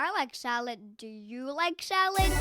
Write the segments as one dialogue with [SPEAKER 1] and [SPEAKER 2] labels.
[SPEAKER 1] I like salad. Do you like salad?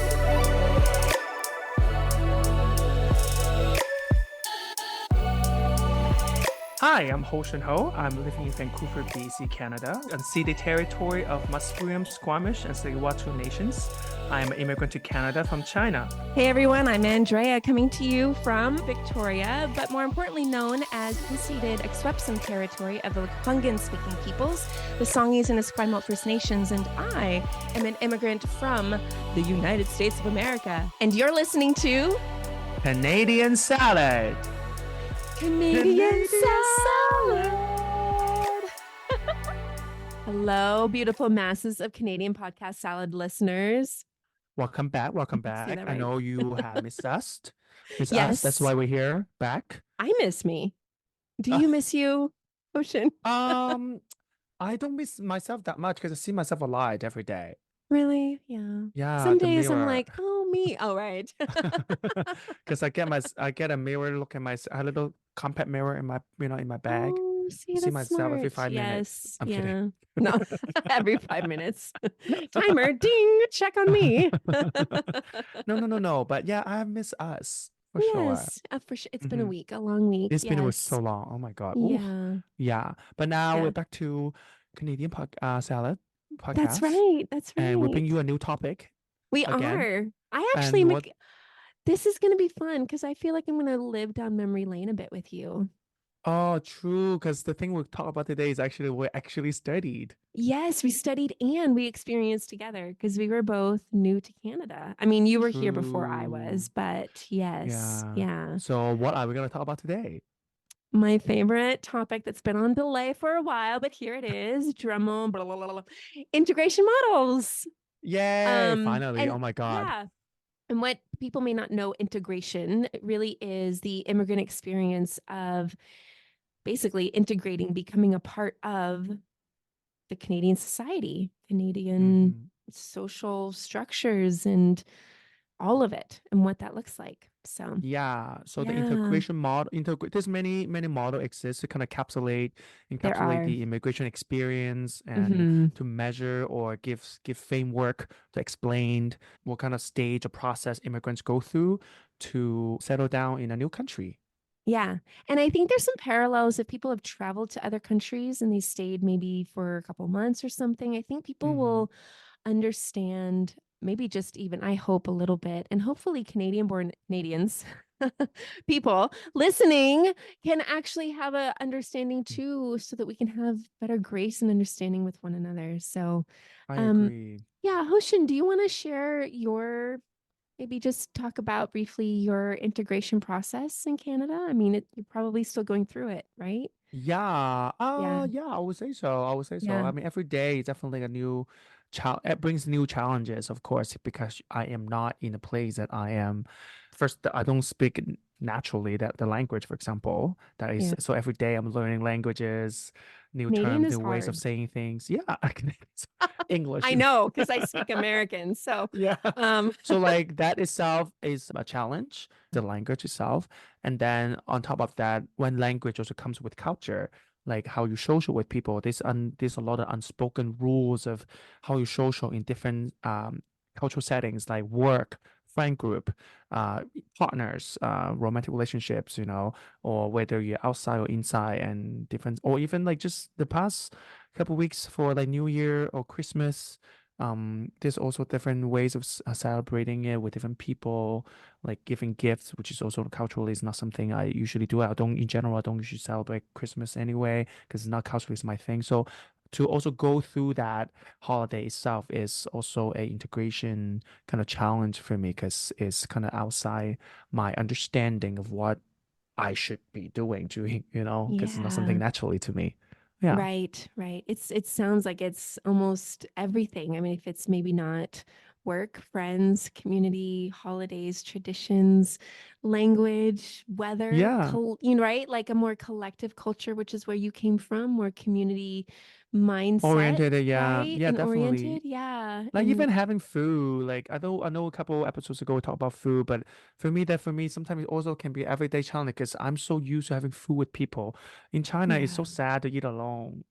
[SPEAKER 2] Hi, I'm Hostion Ho. I'm living in Vancouver, BC, Canada, unceded territory of Musqueam, Squamish, and Tsleil-Waututh nations. I'm an immigrant to Canada from China.
[SPEAKER 3] Hey everyone, I'm Andrea coming to you from Victoria, but more importantly known as unceded Akwesasne territory of the Lekwungen-speaking peoples, the Songhees and Esquimalt First Nations, and I am an immigrant from the United States of America. And you're listening to
[SPEAKER 2] Canadian Salad.
[SPEAKER 3] Canadian Salad. Hello, beautiful masses of Canadian podcast salad listeners.
[SPEAKER 2] Welcome back. Welcome back.
[SPEAKER 3] Right?
[SPEAKER 2] I know you have missed us.
[SPEAKER 3] Yes.
[SPEAKER 2] That's why we're here back.
[SPEAKER 3] I miss me. Do you miss you, Ocean?
[SPEAKER 2] I don't miss myself that much because I see myself alive every day.
[SPEAKER 3] Really? Yeah.
[SPEAKER 2] Yeah.
[SPEAKER 3] Some
[SPEAKER 2] the
[SPEAKER 3] days I'm
[SPEAKER 2] mirror.
[SPEAKER 3] like, oh me. Oh, right.
[SPEAKER 2] Because I get a mirror, look at a little compact mirror in my bag.
[SPEAKER 3] Oh, see,
[SPEAKER 2] See
[SPEAKER 3] that's
[SPEAKER 2] myself
[SPEAKER 3] smart.
[SPEAKER 2] every 5 minutes. I'm kidding.
[SPEAKER 3] No, every 5 minutes. Timer, ding, check on me.
[SPEAKER 2] No. But yeah, I miss us for sure.
[SPEAKER 3] Yes, for sure. It's been a week, a long week.
[SPEAKER 2] It's been so long. Oh my God. Oof. Yeah. But now we're back to Canadian Salad podcast.
[SPEAKER 3] That's right.
[SPEAKER 2] And we bring you a new topic.
[SPEAKER 3] We are. I actually, this is going to be fun because I feel like I'm going to live down memory lane a bit with you.
[SPEAKER 2] Oh, true. Because the thing we'll talk about today is we actually studied.
[SPEAKER 3] Yes, we studied and we experienced together because we were both new to Canada. I mean, you were here before I was, but yes. Yeah.
[SPEAKER 2] So what are we going to talk about today?
[SPEAKER 3] My favorite topic that's been on delay for a while, but here it is. Drumroll, blah, blah, blah, blah. Integration models.
[SPEAKER 2] Yay, finally. Oh my God.
[SPEAKER 3] Yeah. And what people may not know, integration really is the immigrant experience of basically integrating, becoming a part of the Canadian society, Canadian social structures, and all of it, and what that looks like. So
[SPEAKER 2] the integration model, there's many model exists to kind of encapsulate the immigration experience and to measure or give framework to explain what kind of stage or process immigrants go through to settle down in a new country.
[SPEAKER 3] Yeah. And I think there's some parallels if people have traveled to other countries and they stayed maybe for a couple months or something. I think people will understand maybe just even, I hope, a little bit, and hopefully Canadian-born Canadians, people listening can actually have an understanding too, so that we can have better grace and understanding with one another. So
[SPEAKER 2] I agree.
[SPEAKER 3] Yeah, Hoshin, do you want to share maybe just talk about briefly your integration process in Canada? I mean, you're probably still going through it, right?
[SPEAKER 2] Yeah. I would say so. I mean, every day is definitely a new challenge. It brings new challenges, of course, because I am not in a place that I am. First, I don't speak naturally the language, for example. So every day I'm learning languages, new terms, new ways of saying things. Yeah, English.
[SPEAKER 3] I know, because I speak American. So
[SPEAKER 2] yeah. So like that itself is a challenge, the language itself. And then on top of that, when language also comes with culture, like how you social with people, there's a lot of unspoken rules of how you social in different cultural settings, like work, friend group, partners, romantic relationships, or whether you're outside or inside, and different, or even like just the past couple weeks for like New Year or Christmas. There's also different ways of celebrating it with different people, like giving gifts, which is also culturally is not something I usually do. I don't usually celebrate Christmas anyway, because it's not culturally is my thing. So to also go through that holiday itself is also a integration kind of challenge for me, because it's kind of outside my understanding of what I should be doing, because it's not something naturally to me. Yeah.
[SPEAKER 3] Right. It sounds like it's almost everything. I mean, if it's maybe not work, friends, community, holidays, traditions, language, weather, right? Like a more collective culture, which is where you came from, more community mindset.
[SPEAKER 2] Oriented, right?
[SPEAKER 3] Definitely.
[SPEAKER 2] Oriented, like even having food, like I know a couple episodes ago we talked about food, but for me sometimes it also can be everyday challenge, because I'm so used to having food with people. In China, it's so sad to eat alone.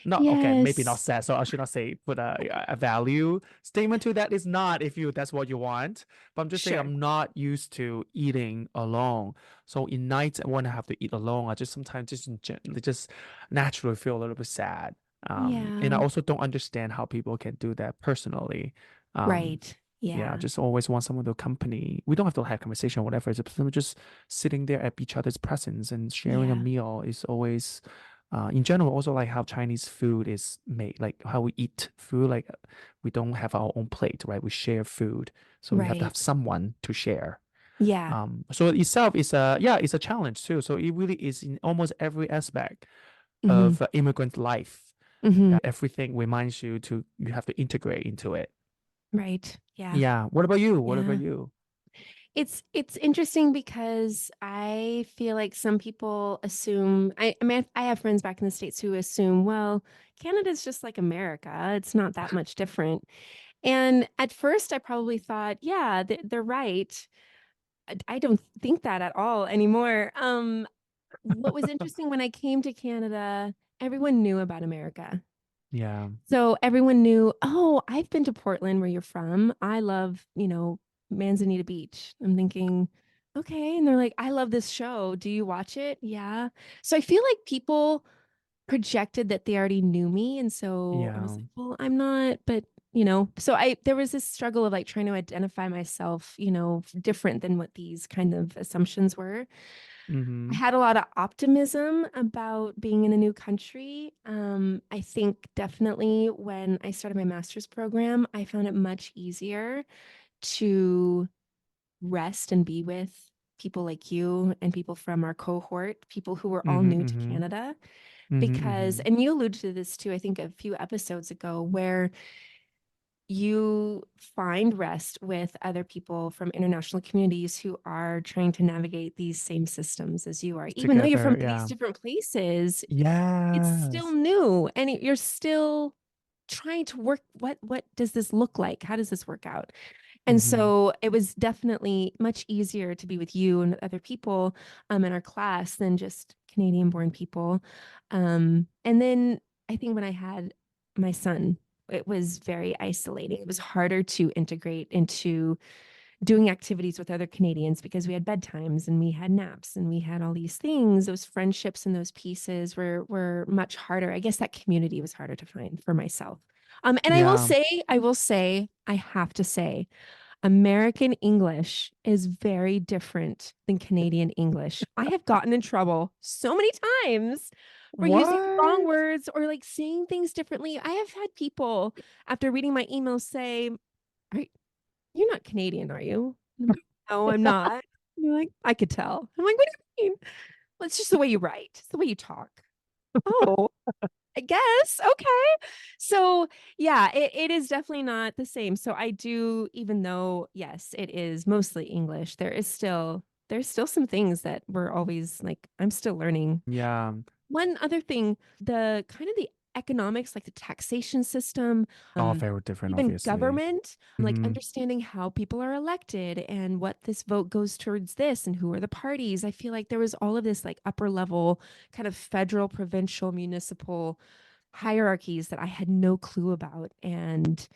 [SPEAKER 2] Not okay, maybe not
[SPEAKER 3] Yes.
[SPEAKER 2] sad. So I should not say put a value statement to that. It's not if you that's what you want. But I'm just saying
[SPEAKER 3] Sure.
[SPEAKER 2] I'm not used to eating alone. So in nights when I have to eat alone, I just sometimes just naturally feel a little bit sad. And I
[SPEAKER 3] Yeah.
[SPEAKER 2] also don't understand how people can do that personally. Um,
[SPEAKER 3] Right.
[SPEAKER 2] yeah, I
[SPEAKER 3] Yeah.
[SPEAKER 2] just always want someone to accompany. We don't have to have conversation or whatever. It's just sitting there at each other's presence and sharing a
[SPEAKER 3] Yeah.
[SPEAKER 2] meal is always in general, also like how Chinese food is made, like how we eat food, like we don't have our own plate, right? We share food. So we have to have
[SPEAKER 3] Right.
[SPEAKER 2] someone to share.
[SPEAKER 3] Yeah.
[SPEAKER 2] So itself is it's a challenge too. So it really is in almost every aspect
[SPEAKER 3] Hmm.
[SPEAKER 2] of immigrant life.
[SPEAKER 3] Hmm.
[SPEAKER 2] Everything reminds you have to integrate into it.
[SPEAKER 3] Right. Yeah.
[SPEAKER 2] Yeah. What about you? What about
[SPEAKER 3] Yeah.
[SPEAKER 2] you?
[SPEAKER 3] It's interesting because I feel like some people assume I mean I have friends back in the States who assume, well, Canada's just like America. It's not that much different. And at first I probably thought, yeah, they're right. I don't think that at all anymore. What was interesting when I came to Canada, everyone knew about America.
[SPEAKER 2] Yeah.
[SPEAKER 3] So everyone knew, oh, I've been to Portland where you're from. I love, Manzanita Beach. I'm thinking, okay. And they're like, I love this show. Do you watch it? Yeah. So I feel like people projected that they already knew me. And so I was
[SPEAKER 2] Yeah.
[SPEAKER 3] like, well, I'm not, but so there was this struggle of like trying to identify myself, different than what these kind of assumptions were. I
[SPEAKER 2] Mm-hmm.
[SPEAKER 3] had a lot of optimism about being in a new country. I think definitely when I started my master's program, I found it much easier to rest and be with people like you and people from our cohort, people who were all
[SPEAKER 2] Mm-hmm.
[SPEAKER 3] new to
[SPEAKER 2] Mm-hmm.
[SPEAKER 3] Canada.
[SPEAKER 2] Mm-hmm.
[SPEAKER 3] Because,
[SPEAKER 2] Mm-hmm.
[SPEAKER 3] and you alluded to this too, I think a few episodes ago, where you find rest with other people from international communities who are trying to navigate these same systems as you are. Even though you're
[SPEAKER 2] Together.
[SPEAKER 3] from these
[SPEAKER 2] Yeah.
[SPEAKER 3] different places, it's still
[SPEAKER 2] Yes.
[SPEAKER 3] new and you're still trying to work what does this look like? How does this work out? And
[SPEAKER 2] Mm-hmm.
[SPEAKER 3] so it was definitely much easier to be with you and other people in our class than just Canadian born people. And then I think when I had my son, it was very isolating. It was harder to integrate into doing activities with other Canadians because we had bedtimes and we had naps and we had all these things. Those friendships and those pieces were much harder. I guess that community was harder to find for myself. And
[SPEAKER 2] Yeah.
[SPEAKER 3] I have to say, American English is very different than Canadian English. I have gotten in trouble so many times for using the wrong
[SPEAKER 2] What?
[SPEAKER 3] words or like saying things differently. I have had people after reading my emails say, "Are you're not Canadian, are you?" And I'm like, no, I'm not. And they're like, I could tell. I'm like, what do you mean? Well, it's just the way you write. It's the way you talk. Oh, I guess. Okay. So yeah, it is definitely not the same. So I do, even though, yes, it is mostly English, there's still some things that we're always like, I'm still learning.
[SPEAKER 2] Yeah.
[SPEAKER 3] One other thing, the kind of the economics, like the taxation system,
[SPEAKER 2] All very different,
[SPEAKER 3] even
[SPEAKER 2] obviously.
[SPEAKER 3] government, like
[SPEAKER 2] Mm-hmm.
[SPEAKER 3] understanding how people are elected and what this vote goes towards this and who are the parties. I feel like there was all of this like upper level kind of federal, provincial, municipal hierarchies that I had no clue about. And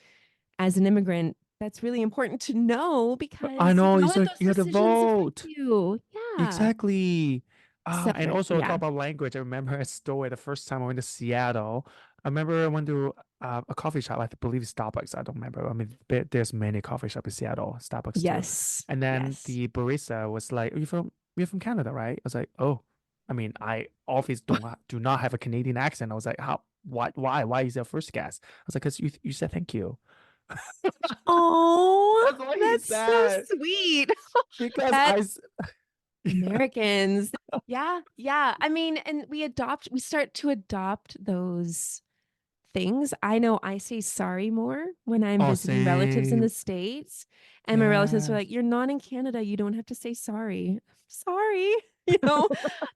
[SPEAKER 3] as an immigrant, that's really important to know
[SPEAKER 2] I
[SPEAKER 3] because
[SPEAKER 2] know
[SPEAKER 3] how
[SPEAKER 2] it's
[SPEAKER 3] did
[SPEAKER 2] like
[SPEAKER 3] those
[SPEAKER 2] you had to
[SPEAKER 3] decisions affect
[SPEAKER 2] vote.
[SPEAKER 3] you? Yeah.
[SPEAKER 2] Exactly.
[SPEAKER 3] So
[SPEAKER 2] And also
[SPEAKER 3] yeah.
[SPEAKER 2] talk about language. I remember a story the first time I went to Seattle. I remember I went to a coffee shop. I believe it's Starbucks. I don't remember. I mean, there's many coffee shops in Seattle, Starbucks too.
[SPEAKER 3] Yes.
[SPEAKER 2] And then
[SPEAKER 3] Yes.
[SPEAKER 2] the barista was like, you're from Canada, right?" I was like, "Oh, I mean, I obviously do not have a Canadian accent." I was like, "How? Why is your first guess?" I was like, "Because you said thank you."
[SPEAKER 3] Oh,
[SPEAKER 2] That's what he
[SPEAKER 3] that's so
[SPEAKER 2] said.
[SPEAKER 3] sweet.
[SPEAKER 2] Because
[SPEAKER 3] That
[SPEAKER 2] yeah.
[SPEAKER 3] Americans. Yeah, yeah. I mean, and we start to adopt those things. I know I say sorry more when I'm
[SPEAKER 2] Oh,
[SPEAKER 3] visiting relatives in the
[SPEAKER 2] same.
[SPEAKER 3] States, and my relatives are like,
[SPEAKER 2] Yes.
[SPEAKER 3] "You're not in Canada. You don't have to say sorry." Sorry, you know.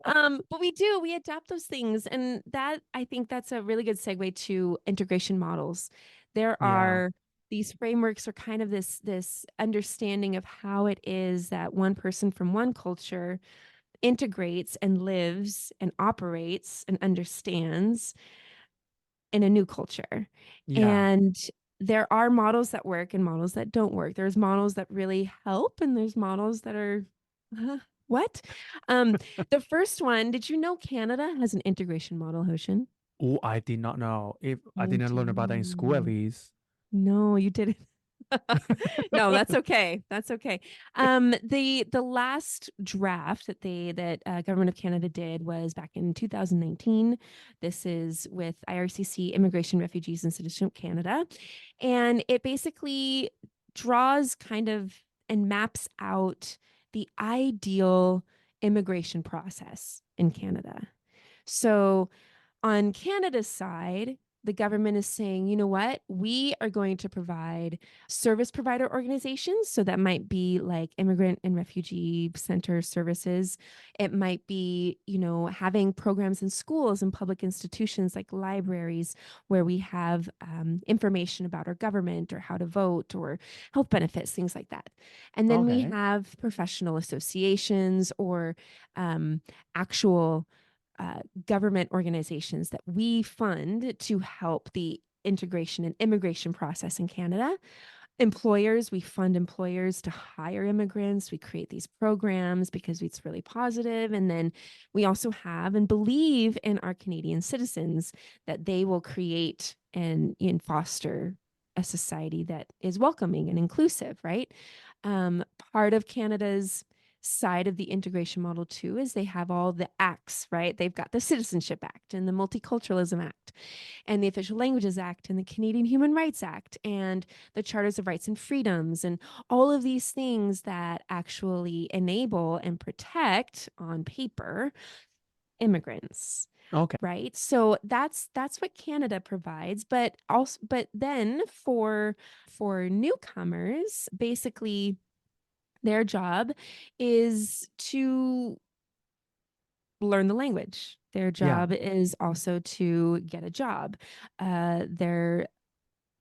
[SPEAKER 3] But we adapt those things, and that I think that's a really good segue to integration models. There
[SPEAKER 2] Yeah.
[SPEAKER 3] are these frameworks are kind of this understanding of how it is that one person from one culture integrates and lives and operates and understands in a new culture.
[SPEAKER 2] Yeah.
[SPEAKER 3] And there are models that work and models that don't work. There's models that really help, and there's models that are what? The first one, did you know Canada has an integration model, Hoshin?
[SPEAKER 2] Oh, I did not know. If I
[SPEAKER 3] Oh,
[SPEAKER 2] didn't learn about that in school at
[SPEAKER 3] dear.
[SPEAKER 2] least.
[SPEAKER 3] No, you didn't. No, that's okay. That's okay. The last draft that Government of Canada did was back in 2019. This is with IRCC, Immigration, Refugees, and Citizenship Canada, and it basically draws kind of and maps out the ideal immigration process in Canada. So on Canada's side, the government is saying, you know what, we are going to provide service provider organizations. So that might be like immigrant and refugee center services. It might be, having programs in schools and public institutions like libraries where we have information about our government or how to vote or health benefits, things like that. And then we
[SPEAKER 2] Okay.
[SPEAKER 3] have professional associations or actual government organizations that we fund to help the integration and immigration process in Canada. Employers, we fund employers to hire immigrants. We create these programs because it's really positive. And then we also have and believe in our Canadian citizens that they will create and foster a society that is welcoming and inclusive, right? Part of Canada's side of the integration model too is they have all the acts, right? They've got the Citizenship Act and the Multiculturalism Act and the Official Languages Act and the Canadian Human Rights Act and the Charters of Rights and Freedoms and all of these things that actually enable and protect on paper immigrants.
[SPEAKER 2] Okay.
[SPEAKER 3] Right. So that's what Canada provides, but then for newcomers, basically their job is to learn the language. Their
[SPEAKER 2] Yeah.
[SPEAKER 3] job is also to get a job. Their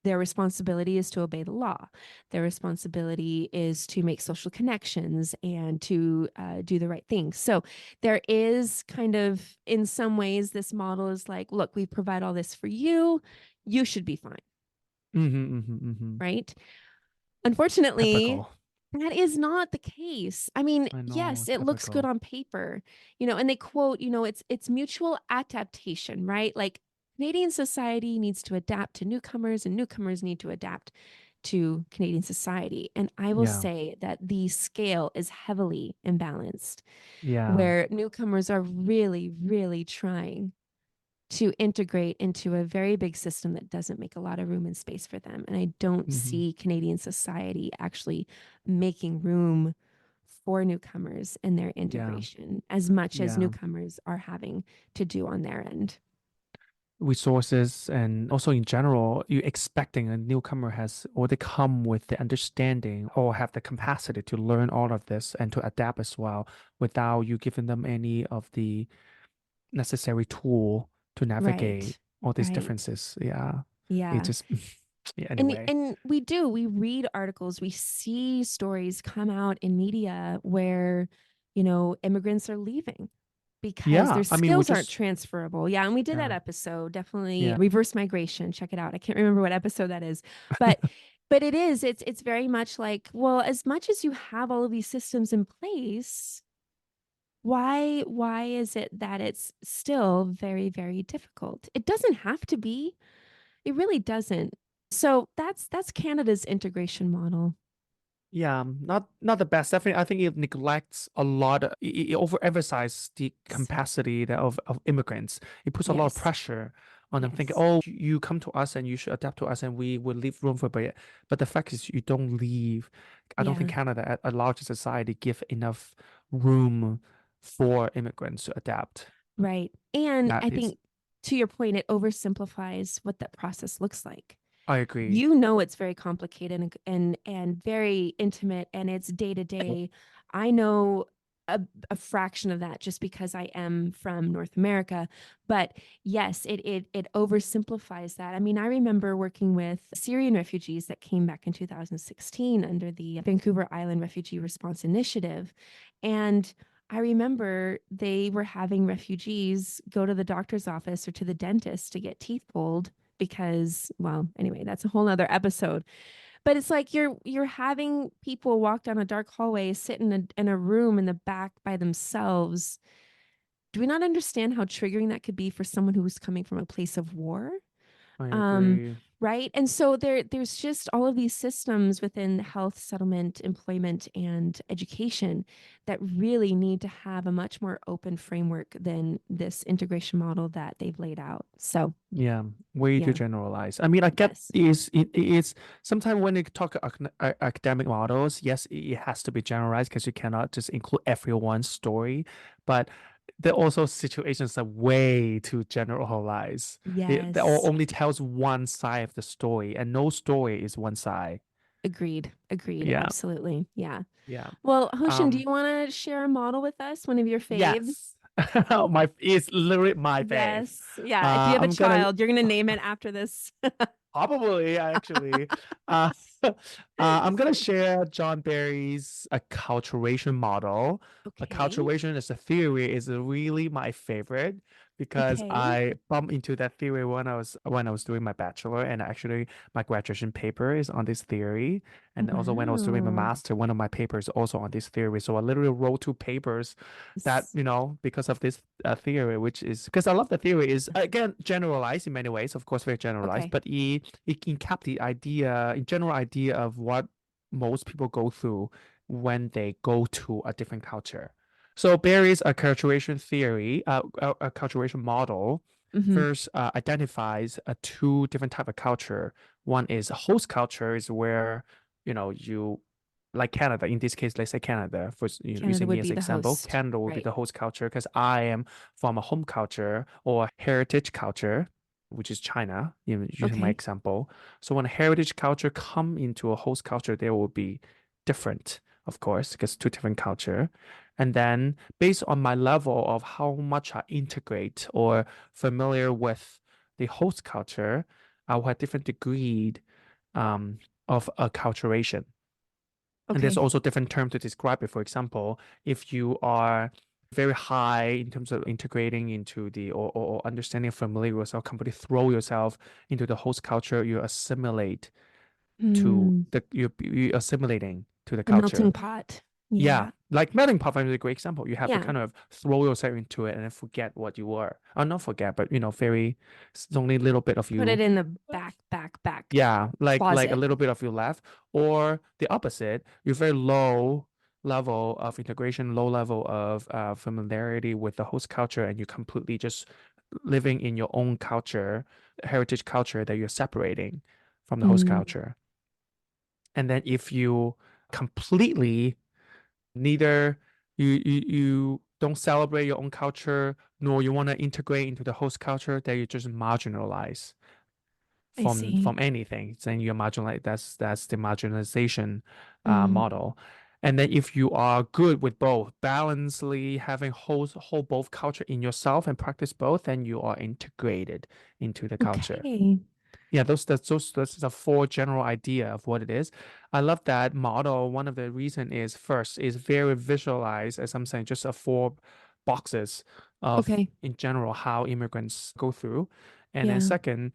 [SPEAKER 3] responsibility is to obey the law. Their responsibility is to make social connections and to do the right thing. So there is kind of, in some ways, this model is like, look, we provide all this for you. You should be fine. Right? Unfortunately,
[SPEAKER 2] Typical.
[SPEAKER 3] that is not the case. I mean,
[SPEAKER 2] I know.
[SPEAKER 3] yes, it looks good
[SPEAKER 2] Typical.
[SPEAKER 3] on paper, and they quote, it's mutual adaptation, right? Like Canadian society needs to adapt to newcomers and newcomers need to adapt to Canadian society. And I will
[SPEAKER 2] Yeah.
[SPEAKER 3] say that the scale is heavily imbalanced,
[SPEAKER 2] Yeah.
[SPEAKER 3] where newcomers are really, really trying to integrate into a very big system that doesn't make a lot of room and space for them. And I don't
[SPEAKER 2] hmm
[SPEAKER 3] see Canadian society actually making room for newcomers and their
[SPEAKER 2] Yeah.
[SPEAKER 3] integration as much as
[SPEAKER 2] Yeah.
[SPEAKER 3] newcomers are having to do on their end.
[SPEAKER 2] Resources and also in general, you expecting a newcomer has or they come with the understanding or have the capacity to learn all of this and to adapt as well without you giving them any of the necessary tool to navigate
[SPEAKER 3] Right.
[SPEAKER 2] all these
[SPEAKER 3] Right.
[SPEAKER 2] differences. Yeah. It
[SPEAKER 3] Yeah.
[SPEAKER 2] just yeah,
[SPEAKER 3] And
[SPEAKER 2] anyway.
[SPEAKER 3] and we read articles, we see stories come out in media where, immigrants are leaving because
[SPEAKER 2] Yeah.
[SPEAKER 3] their
[SPEAKER 2] I mean, we
[SPEAKER 3] skills aren't
[SPEAKER 2] just
[SPEAKER 3] transferable. Yeah, and we did that
[SPEAKER 2] yeah.
[SPEAKER 3] episode, definitely
[SPEAKER 2] Yeah.
[SPEAKER 3] reverse migration. Check it out. I can't remember what episode that is, but it's very much like, well, as much as you have all of these systems in place, why is it that it's still very, very difficult? It doesn't have to be. It really doesn't. So that's Canada's integration model.
[SPEAKER 2] Yeah, not the best. Definitely, I think it neglects a lot. It overemphasizes the
[SPEAKER 3] Yes.
[SPEAKER 2] capacity of immigrants. It puts a lot of
[SPEAKER 3] Yes.
[SPEAKER 2] pressure on them, thinking,
[SPEAKER 3] Yes.
[SPEAKER 2] "Oh, you come to us and you should adapt to us, and we will leave room for it." But the fact is, you don't leave. I don't think
[SPEAKER 3] Yeah.
[SPEAKER 2] Canada, at a larger society, give enough room for immigrants to adapt.
[SPEAKER 3] Right. And
[SPEAKER 2] That
[SPEAKER 3] I
[SPEAKER 2] is,
[SPEAKER 3] think to your point, it oversimplifies what that process looks like.
[SPEAKER 2] I agree.
[SPEAKER 3] It's very complicated and very intimate and it's day to day. I know a fraction of that just because I am from North America, but yes, it oversimplifies that. I mean, I remember working with Syrian refugees that came back in 2016 under the Vancouver Island Refugee Response Initiative, and I remember they were having refugees go to the doctor's office or to the dentist to get teeth pulled because, well, anyway, that's a whole nother episode. But it's like you're having people walk down a dark hallway, sit in a room in the back by themselves. Do we not understand how triggering that could be for someone who's coming from a place of war?
[SPEAKER 2] I
[SPEAKER 3] um,
[SPEAKER 2] agree.
[SPEAKER 3] right? And so there's just all of these systems within health, settlement, employment, and education that really need to have a much more open framework than this integration model that they've laid out. So
[SPEAKER 2] Yeah, way too
[SPEAKER 3] yeah,
[SPEAKER 2] generalized. I mean, I get
[SPEAKER 3] yes,
[SPEAKER 2] it is sometimes when you talk academic models, yes, it has to be generalized because you cannot just include everyone's story, but there are also situations that way too generalized. That
[SPEAKER 3] yes,
[SPEAKER 2] only tells one side of the story, and no story is one side.
[SPEAKER 3] agreed,
[SPEAKER 2] Yeah,
[SPEAKER 3] absolutely, yeah.
[SPEAKER 2] yeah.
[SPEAKER 3] Well, Hoshin, do
[SPEAKER 2] Um,
[SPEAKER 3] you want to share a model with us, one of your faves?
[SPEAKER 2] yes. My it's literally my fave.
[SPEAKER 3] Yes, yeah. If you have a
[SPEAKER 2] I'm gonna
[SPEAKER 3] child, you're gonna name it after this.
[SPEAKER 2] Probably, actually. Uh, I'm gonna share John Barry's acculturation model.
[SPEAKER 3] Okay,
[SPEAKER 2] Acculturation as a theory is really my favorite because
[SPEAKER 3] okay.
[SPEAKER 2] I bumped into that theory when I was doing my bachelor, and actually my graduation paper is on this theory. And also when I was doing my
[SPEAKER 3] Wow.
[SPEAKER 2] master, one of my papers also on this theory. So I literally wrote two papers that,
[SPEAKER 3] S-
[SPEAKER 2] because of this theory, which is because I love the theory is again generalized in many ways, of course, very generalized,
[SPEAKER 3] Okay.
[SPEAKER 2] but it can cap the idea, in general idea of what most people go through when they go to a different culture. So Barry's acculturation theory, acculturation model,
[SPEAKER 3] Hmm.
[SPEAKER 2] first identifies two different type of culture. One is host culture, is where you like Canada. In this case, let's say Canada, for
[SPEAKER 3] Canada
[SPEAKER 2] using me
[SPEAKER 3] would
[SPEAKER 2] as
[SPEAKER 3] be
[SPEAKER 2] an
[SPEAKER 3] the
[SPEAKER 2] example,
[SPEAKER 3] host.
[SPEAKER 2] Canada will be
[SPEAKER 3] Right.
[SPEAKER 2] the host culture because I am from a home culture or heritage culture, which is China, using my
[SPEAKER 3] Okay.
[SPEAKER 2] example. So when a heritage culture come into a host culture, they will be different, of course, because two different culture. And then based on my level of how much I integrate or familiar with the host culture, I will have different degree um, of acculturation. And there's
[SPEAKER 3] Okay.
[SPEAKER 2] also different terms to describe it. For example, if you are very high in terms of integrating into the or understanding familiar with yourself, completely throw yourself into the host culture, you assimilate to
[SPEAKER 3] Mm,
[SPEAKER 2] you assimilating to the
[SPEAKER 3] the melting
[SPEAKER 2] culture.
[SPEAKER 3] pot.
[SPEAKER 2] Yeah,
[SPEAKER 3] Yeah.
[SPEAKER 2] like melting pot is a great example. You have to
[SPEAKER 3] Yeah.
[SPEAKER 2] kind of throw yourself into it and then forget what you were. Or not forget, but very it's only a little bit of
[SPEAKER 3] Put it
[SPEAKER 2] you.
[SPEAKER 3] in the back
[SPEAKER 2] Yeah, like a
[SPEAKER 3] closet.
[SPEAKER 2] little bit of you left, or the opposite. You're very low level of integration, low level of familiarity with the host culture, and you're completely just living in your own culture, heritage culture that you're separating from the host
[SPEAKER 3] Mm,
[SPEAKER 2] culture. And then if you completely neither you don't celebrate your own culture, nor you want to integrate into the host culture, then you just marginalize
[SPEAKER 3] I see.
[SPEAKER 2] from anything. Then you're marginalized. That's the marginalization
[SPEAKER 3] Mm,
[SPEAKER 2] model. And then if you are good with both, balancedly having hold both culture in yourself and practice both, then you are integrated into the culture.
[SPEAKER 3] okay.
[SPEAKER 2] Yeah, those are four general idea of what it is. I love that model. One of the reason is first is very visualized, as I'm saying, just a four boxes of
[SPEAKER 3] Okay.
[SPEAKER 2] in general how immigrants go through. And then
[SPEAKER 3] Yeah.
[SPEAKER 2] second,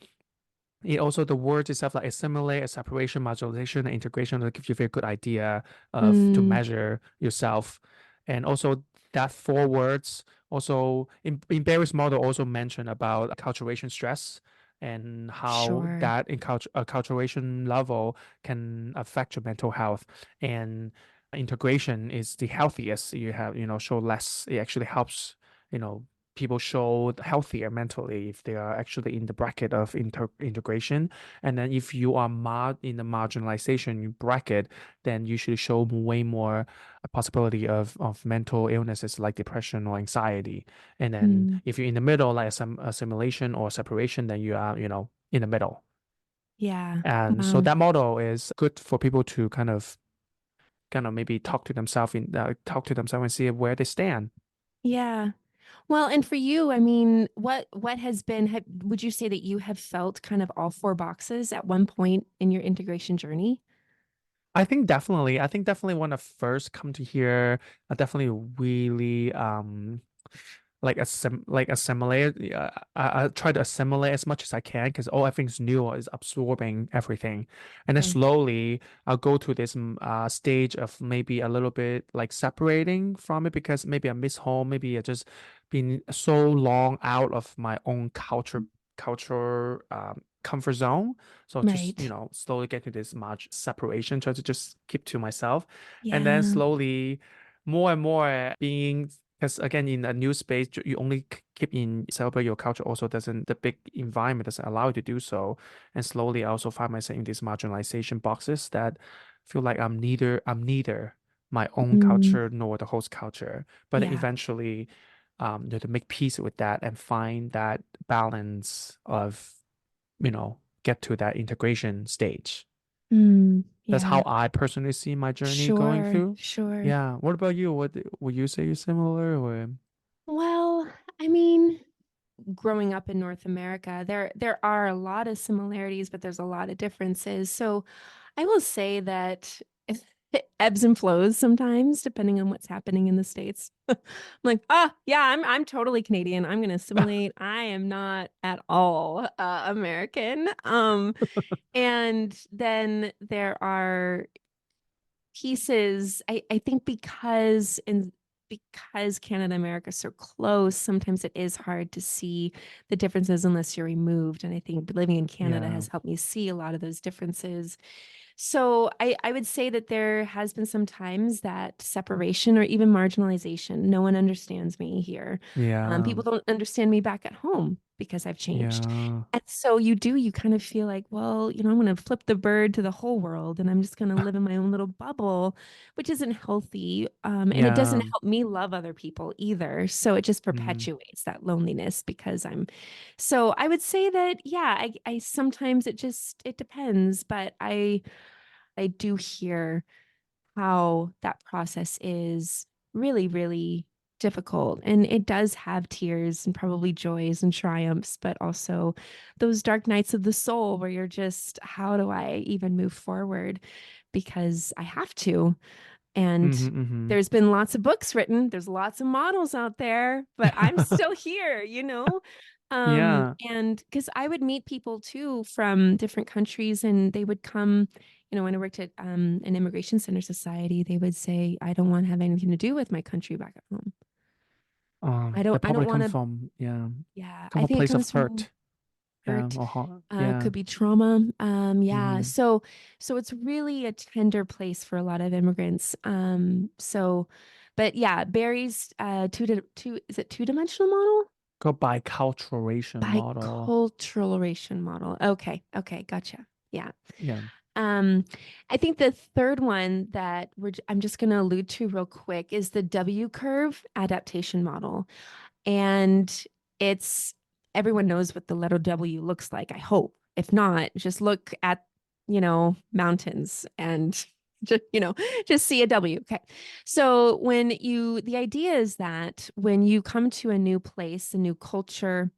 [SPEAKER 2] it also the words itself like assimilate, a separation, marginalization, and integration that gives you a very good idea of to
[SPEAKER 3] Mm,
[SPEAKER 2] measure yourself. And also that four words also in Barry's model also mentioned about acculturation stress and how
[SPEAKER 3] sure.
[SPEAKER 2] that in acculturation level can affect your mental health. And integration is the healthiest. You have, show less, it actually helps, you know, people show healthier mentally if they are actually in the bracket of integration. And then if you are in the marginalization bracket, then you should show way more a possibility of mental illnesses like depression or anxiety. And then
[SPEAKER 3] Mm,
[SPEAKER 2] if you're in the middle, like some assimilation or separation, then you are, in the middle.
[SPEAKER 3] yeah.
[SPEAKER 2] And so
[SPEAKER 3] Wow.
[SPEAKER 2] that model is good for people to kind of maybe talk to themselves and see where they stand.
[SPEAKER 3] Yeah. Well, and for you, I mean, what has been, would you say that you have felt kind of all four boxes at one point in your integration journey?
[SPEAKER 2] I think definitely. I think definitely when I first come to here, I definitely really like assimilate. Yeah, I try to assimilate as much as I can because all everything's new is absorbing everything, and then
[SPEAKER 3] Okay.
[SPEAKER 2] slowly I'll go to this stage of maybe a little bit like separating from it because maybe I miss home, maybe I just been so long out of my own culture comfort zone. So just,
[SPEAKER 3] Right.
[SPEAKER 2] slowly get to this much separation, try to just keep to myself. And then
[SPEAKER 3] Yeah.
[SPEAKER 2] slowly more and more being, because again, in a new space, you only keep in celebrate your culture also doesn't, the big environment doesn't allow you to do so. And slowly I also find myself in these marginalization boxes that feel like I'm neither my own
[SPEAKER 3] Mm,
[SPEAKER 2] culture nor the host culture. But then
[SPEAKER 3] yeah.
[SPEAKER 2] eventually, to make peace with that and find that balance of, get to that integration stage. That's how
[SPEAKER 3] Yeah.
[SPEAKER 2] I personally see my journey going
[SPEAKER 3] Sure.
[SPEAKER 2] through.
[SPEAKER 3] Sure.
[SPEAKER 2] Yeah. What about you? What would you say you're similar or?
[SPEAKER 3] Well, I mean, growing up in North America, there are a lot of similarities, but there's a lot of differences. So I will say that it ebbs and flows sometimes, depending on what's happening in the States. I'm like, yeah, I'm totally Canadian. I'm gonna assimilate. I am not at all American. And then there are pieces, I think because Canada and America are so close, sometimes it is hard to see the differences unless you're removed. And I think living in Canada
[SPEAKER 2] Yeah.
[SPEAKER 3] has helped me see a lot of those differences. So I would say that there has been some times that separation or even marginalization, no one understands me here.
[SPEAKER 2] Yeah.
[SPEAKER 3] People don't understand me back at home because I've changed.
[SPEAKER 2] Yeah.
[SPEAKER 3] And so you kind of feel like, well, I'm going to flip the bird to the whole world and I'm just going to live in my own little bubble, which isn't healthy. And it doesn't
[SPEAKER 2] Yeah.
[SPEAKER 3] help me love other people either. So it just
[SPEAKER 2] Mm.
[SPEAKER 3] perpetuates that loneliness because so I would say that, yeah, I sometimes it depends, but I do hear how that process is really, really difficult. And it does have tears and probably joys and triumphs, but also those dark nights of the soul where you're just, how do I even move forward? Because I have to. And
[SPEAKER 2] Mm-hmm, mm-hmm.
[SPEAKER 3] there's been lots of books written, there's lots of models out there, but I'm still here,
[SPEAKER 2] Yeah.
[SPEAKER 3] and because I would meet people too from different countries and they would come, when I worked at an immigration center society, they would say, I don't want to have anything to do with my country back at home.
[SPEAKER 2] They
[SPEAKER 3] I don't
[SPEAKER 2] probably
[SPEAKER 3] want
[SPEAKER 2] come
[SPEAKER 3] to,
[SPEAKER 2] from, yeah,
[SPEAKER 3] yeah,
[SPEAKER 2] come
[SPEAKER 3] I
[SPEAKER 2] from a
[SPEAKER 3] think it
[SPEAKER 2] place of
[SPEAKER 3] comes from
[SPEAKER 2] hurt. Yeah.
[SPEAKER 3] hurt,
[SPEAKER 2] Yeah.
[SPEAKER 3] could be trauma. Yeah.
[SPEAKER 2] Mm-hmm.
[SPEAKER 3] So it's really a tender place for a lot of immigrants. But yeah, Barry's is it two-dimensional model?
[SPEAKER 2] Go by culturation model.
[SPEAKER 3] Biculturalization model. Okay. Okay. Gotcha. Yeah.
[SPEAKER 2] Yeah.
[SPEAKER 3] Um, I think the third one that I'm just going to allude to real quick is the W curve adaptation model. And it's everyone knows what the letter W looks like, I hope. If not, just look at, mountains and just see a W. Okay. So the idea is that when you come to a new place, a new culture,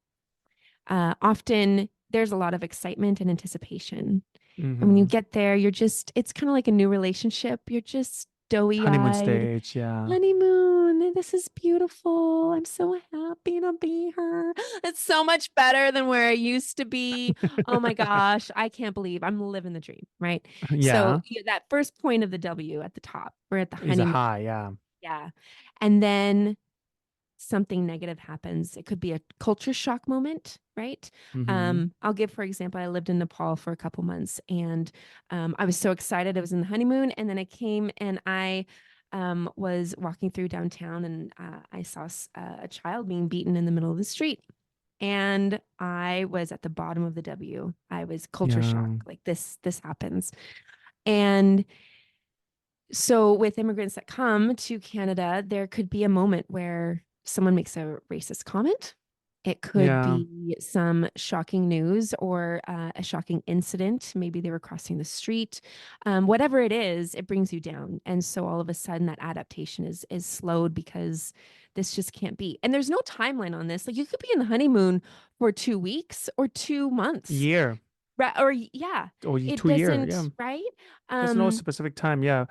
[SPEAKER 3] often there's a lot of excitement and anticipation. And when you
[SPEAKER 2] Mm-hmm.
[SPEAKER 3] get there, it's kind of like a new relationship. You're just doughy
[SPEAKER 2] Honeymoon
[SPEAKER 3] eyed.
[SPEAKER 2] stage. Yeah.
[SPEAKER 3] Honeymoon, this is beautiful. I'm so happy to be here. It's so much better than where I used to be. Oh my gosh, I can't believe I'm living the dream, right? So
[SPEAKER 2] Yeah.
[SPEAKER 3] that first point of the W at the top, we're at the
[SPEAKER 2] Is a
[SPEAKER 3] honeymoon.
[SPEAKER 2] high. Yeah.
[SPEAKER 3] Yeah. And then something negative happens. It could be a culture shock moment, right?
[SPEAKER 2] Mm-hmm.
[SPEAKER 3] I'll give, for example, I lived in Nepal for a couple months and I was so excited. I was in the honeymoon and then I came and I was walking through downtown and I saw a child being beaten in the middle of the street. And I was at the bottom of the W. I was culture shock.
[SPEAKER 2] Yeah.
[SPEAKER 3] Like this happens. And so, with immigrants that come to Canada, there could be a moment where someone makes a racist comment. It could
[SPEAKER 2] Yeah.
[SPEAKER 3] be some shocking news or a shocking incident. Maybe they were crossing the street. Whatever it is, it brings you down. And so all of a sudden that adaptation is slowed because this just can't be. And there's no timeline on this. Like you could be in the honeymoon for 2 weeks or 2 months.
[SPEAKER 2] Year.
[SPEAKER 3] Right. Or yeah,
[SPEAKER 2] or
[SPEAKER 3] it
[SPEAKER 2] 2 year. Yeah,
[SPEAKER 3] doesn't, right?
[SPEAKER 2] there's no
[SPEAKER 3] Um,
[SPEAKER 2] specific time. Yeah.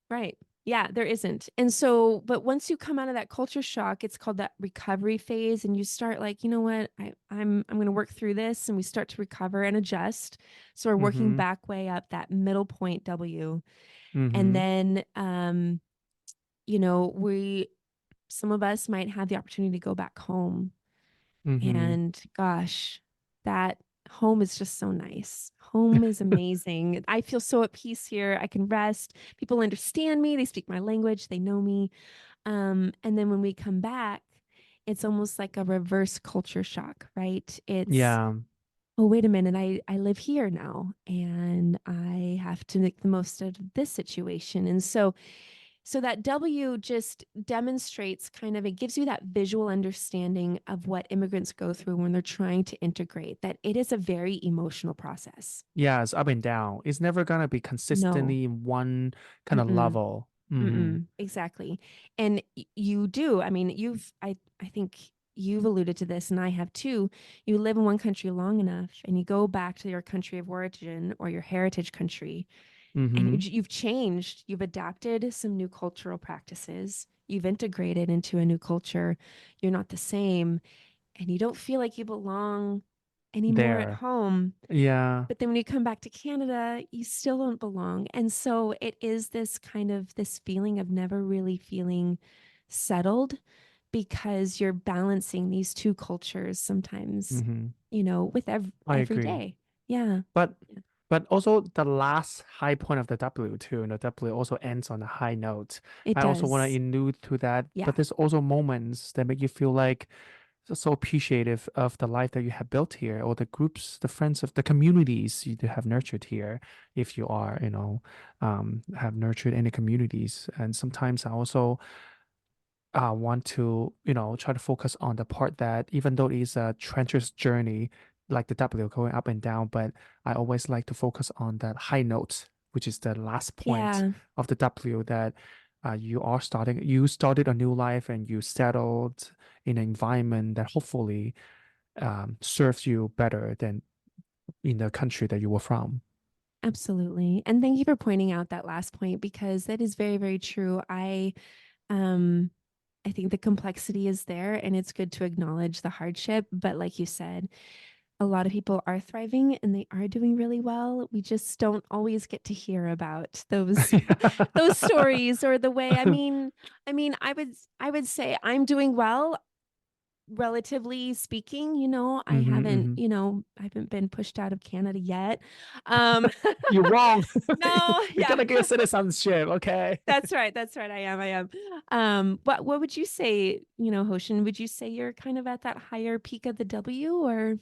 [SPEAKER 3] right. Yeah, there isn't. And so, but once you come out of that culture shock, it's called that recovery phase, and you start like, you know what, I'm gonna work through this, and we start to recover and adjust. So we're working
[SPEAKER 2] Mm-hmm.
[SPEAKER 3] back way up that middle point W. And
[SPEAKER 2] Mm-hmm.
[SPEAKER 3] then you know, we some of us might have the opportunity to go back home.
[SPEAKER 2] Mm-hmm.
[SPEAKER 3] And gosh, that home is just so nice. Home is amazing. I feel so at peace here. I can rest. People understand me. They speak my language. They know me. And then when we come back, it's almost like a reverse culture shock, right? It's,
[SPEAKER 2] Yeah.
[SPEAKER 3] oh, wait a minute. I live here now and I have to make the most of this situation. And so that W just demonstrates kind of, it gives you that visual understanding of what immigrants go through when they're trying to integrate, that it is a very emotional process.
[SPEAKER 2] Yeah, it's up and down. It's never gonna be
[SPEAKER 3] No.
[SPEAKER 2] consistently in one kind of
[SPEAKER 3] Mm-mm.
[SPEAKER 2] level. Mm-hmm.
[SPEAKER 3] Mm-mm. Exactly. And you do. I mean, I think you've alluded to this, and I have too. You live in one country long enough and you go back to your country of origin or your heritage country, and
[SPEAKER 2] Mm-hmm.
[SPEAKER 3] you've changed, you've adapted some new cultural practices, you've integrated into a new culture, you're not the same, and you don't feel like you belong anymore at
[SPEAKER 2] There.
[SPEAKER 3] home.
[SPEAKER 2] Yeah.
[SPEAKER 3] But then when you come back to Canada, you still don't belong. And so it is this kind of this feeling of never really feeling settled, because you're balancing these two cultures sometimes,
[SPEAKER 2] Mm-hmm.
[SPEAKER 3] you know, with
[SPEAKER 2] I
[SPEAKER 3] every
[SPEAKER 2] agree.
[SPEAKER 3] day. Yeah,
[SPEAKER 2] But but also the last high point of the W too, and the W also ends on a high note.
[SPEAKER 3] it
[SPEAKER 2] I also want to
[SPEAKER 3] does.
[SPEAKER 2] allude to that.
[SPEAKER 3] Yeah.
[SPEAKER 2] But there's also moments that make you feel like so appreciative of the life that you have built here, or the groups, the friends of the communities you have nurtured here, if you are, have nurtured any communities. And sometimes I also want to, try to focus on the part that even though it is a treacherous journey, like the W going up and down, but I always like to focus on that high note, which is the last point
[SPEAKER 3] Yeah,
[SPEAKER 2] of the W, that you started a new life and you settled in an environment that hopefully serves you better than in the country that you were from.
[SPEAKER 3] absolutely. And thank you for pointing out that last point, because that is very, very true. Um I think the complexity is there, and it's good to acknowledge the hardship, but like you said, a lot of people are thriving and they are doing really well. We just don't always get to hear about those those stories, or the way. I mean, I would say I'm doing well, relatively speaking.
[SPEAKER 2] Hmm.
[SPEAKER 3] I haven't been pushed out of Canada yet. Um
[SPEAKER 2] You're wrong.
[SPEAKER 3] no,
[SPEAKER 2] We
[SPEAKER 3] yeah.
[SPEAKER 2] gotta get citizenship, okay?
[SPEAKER 3] That's right. That's right. I am. What would you say, Hoshin, would you say you're kind of at that higher peak of the W, or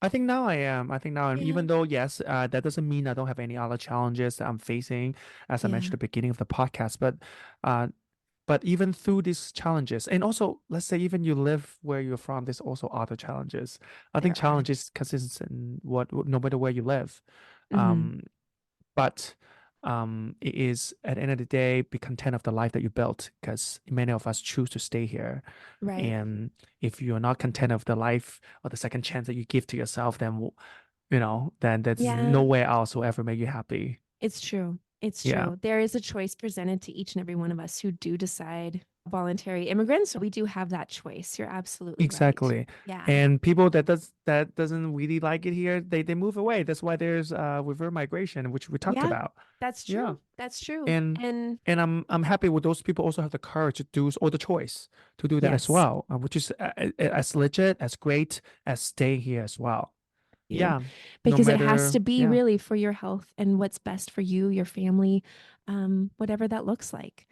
[SPEAKER 2] I think now I am. I think now I'm,
[SPEAKER 3] yeah,
[SPEAKER 2] even though, yes, that doesn't mean I don't have any other challenges that I'm facing, as I mentioned
[SPEAKER 3] yeah,
[SPEAKER 2] at the beginning of the podcast. Uh, but even through these challenges, and also, let's say, even you live where you're from, there's also other challenges. I think
[SPEAKER 3] there are.
[SPEAKER 2] challenges consist in no matter where you live.
[SPEAKER 3] Hmm.
[SPEAKER 2] Um, but it is at the end of the day, be content of the life that you built, because many of us choose to stay here.
[SPEAKER 3] Right.
[SPEAKER 2] And if you're not content of the life or the second chance that you give to yourself, then then there's
[SPEAKER 3] Yeah,
[SPEAKER 2] nowhere else will ever make you happy.
[SPEAKER 3] it's true. It's
[SPEAKER 2] Yeah,
[SPEAKER 3] true. There is a choice presented to each and every one of us who do decide voluntary immigrants. We do have that choice. You're absolutely right.
[SPEAKER 2] exactly.
[SPEAKER 3] Yeah.
[SPEAKER 2] And people that doesn't really like it here, they move away. That's why there's reverse migration, which we talked
[SPEAKER 3] Yeah,
[SPEAKER 2] about.
[SPEAKER 3] that's
[SPEAKER 2] Yeah.
[SPEAKER 3] true. That's true.
[SPEAKER 2] And
[SPEAKER 3] And
[SPEAKER 2] and I'm happy with those people also have the courage to do, or the choice to do that as
[SPEAKER 3] yes,
[SPEAKER 2] well, which is as legit, as great as staying here as well.
[SPEAKER 3] you,
[SPEAKER 2] Yeah, no
[SPEAKER 3] because it has
[SPEAKER 2] matter.
[SPEAKER 3] to be
[SPEAKER 2] Yeah,
[SPEAKER 3] really for your health and what's best for you, your family, whatever that looks like.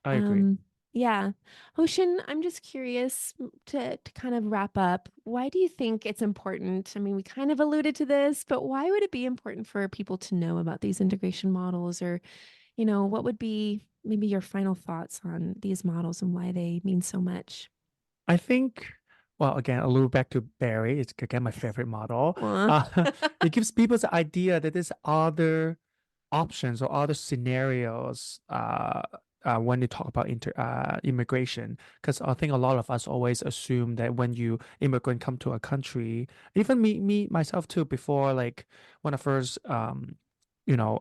[SPEAKER 2] I agree.
[SPEAKER 3] Um, yeah. Ocean, I'm just curious, to kind of wrap up. Why do you think it's important? I mean, we kind of alluded to this, but why would it be important for people to know about these integration models? Or, what would be maybe your final thoughts on these models and why they mean so much?
[SPEAKER 2] I think, well, again, a little back to Barry. It's again my favorite model.
[SPEAKER 3] Aw.
[SPEAKER 2] It gives people the idea that there's other options or other scenarios when you talk about immigration, because I think a lot of us always assume that when you immigrant come to a country, even me myself too, before like when I first you know